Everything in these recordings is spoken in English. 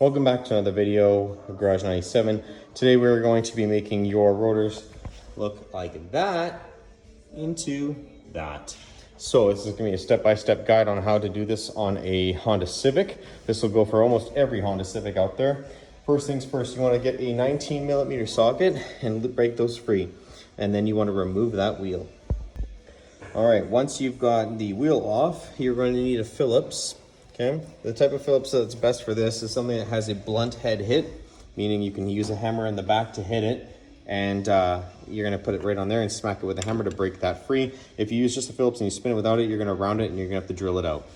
Welcome back to another video of Garage 97. Today we're going to be making your rotors look like that into that. So this is going to be a step-by-step guide on how to do this on a Honda Civic. This will go for almost every Honda Civic out there. First things first, you want to get a 19mm socket and break those free. And then you want to remove that wheel. All right, once you've got the wheel off, you're going to need a Phillips. Okay, the type of Phillips that's best for this is something that has a blunt head hit, meaning you can use a hammer in the back to hit it, and you're gonna put it right on there and smack it with a hammer to break that free. If you use just a Phillips and you spin it without it, you're gonna round it and you're gonna have to drill it out.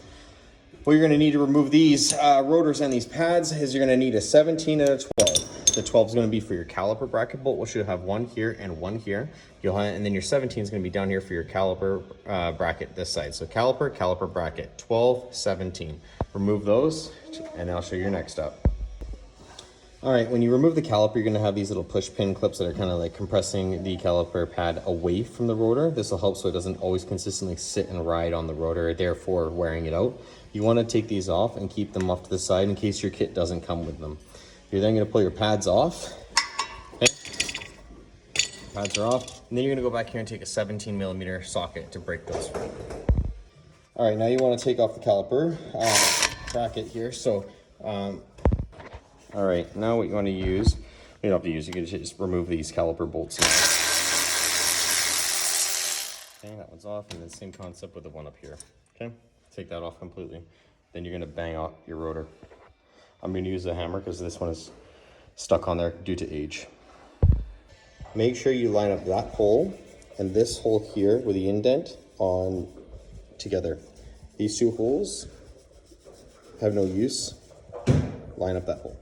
What you're gonna need to remove these rotors and these pads is you're gonna need a 17 and a 12. The 12 is going to be for your caliper bracket bolt, which should have one here and one here. And then your 17 is going to be down here for your caliper bracket this side. So caliper bracket, 12, 17. Remove those, and I'll show you your next step. All right, when you remove the caliper, you're going to have these little push pin clips that are kind of like compressing the caliper pad away from the rotor. This will help so it doesn't always consistently sit and ride on the rotor, therefore wearing it out. You want to take these off and keep them off to the side in case your kit doesn't come with them. You're then going to pull your pads off. Okay. Pads are off. And then you're going to go back here and take a 17mm socket to break those free. All right, now you want to take off the caliper bracket here. So, all right, now what you want to use, you don't have to use, you can just remove these caliper bolts now. Okay, that one's off, and the same concept with the one up here. Okay, take that off completely. Then you're going to bang off your rotor. I'm going to use a hammer because this one is stuck on there due to age. Make sure you line up that hole and this hole here with the indent on together. These two holes have no use. Line up that hole.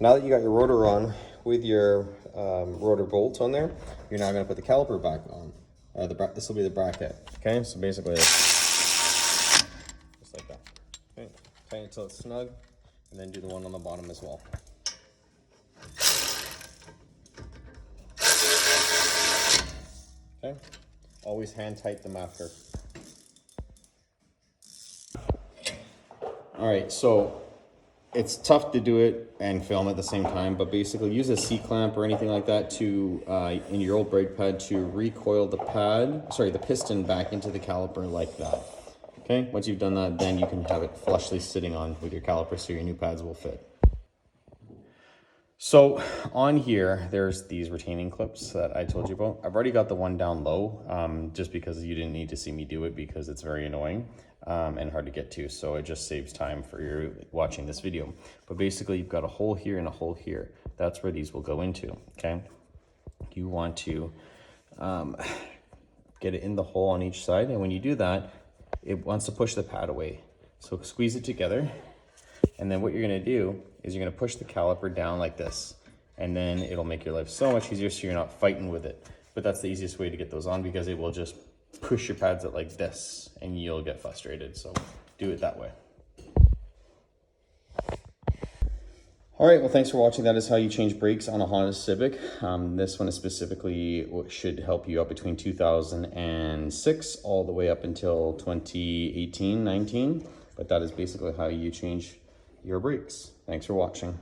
Now that you got your rotor on with your rotor bolt on there, you're now going to put the caliper back on. This will be the bracket. Okay, so basically just like that. Okay, tighten it until it's snug. And then do the one on the bottom as well. Okay, always hand tight them after. All right, so it's tough to do it and film at the same time, but basically use a C-clamp or anything like that to, in your old brake pad, to recoil the piston back into the caliper like that. Okay, once you've done that, then you can have it flushly sitting on with your caliper so your new pads will fit. So on here, there's these retaining clips that I told you about. I've already got the one down low, just because you didn't need to see me do it because it's very annoying and hard to get to. So it just saves time for you watching this video. But basically you've got a hole here and a hole here. That's where these will go into, okay? You want to get it in the hole on each side. And when you do that, it wants to push the pad away. So squeeze it together. And then what you're gonna do is you're gonna push the caliper down like this. And then it'll make your life so much easier so you're not fighting with it. But that's the easiest way to get those on because it will just push your pads out like this and you'll get frustrated. So do it that way. All right, well, thanks for watching. That is how you change brakes on a Honda Civic. This one is specifically what should help you out between 2006 all the way up until 2018, 19. But that is basically how you change your brakes. Thanks for watching.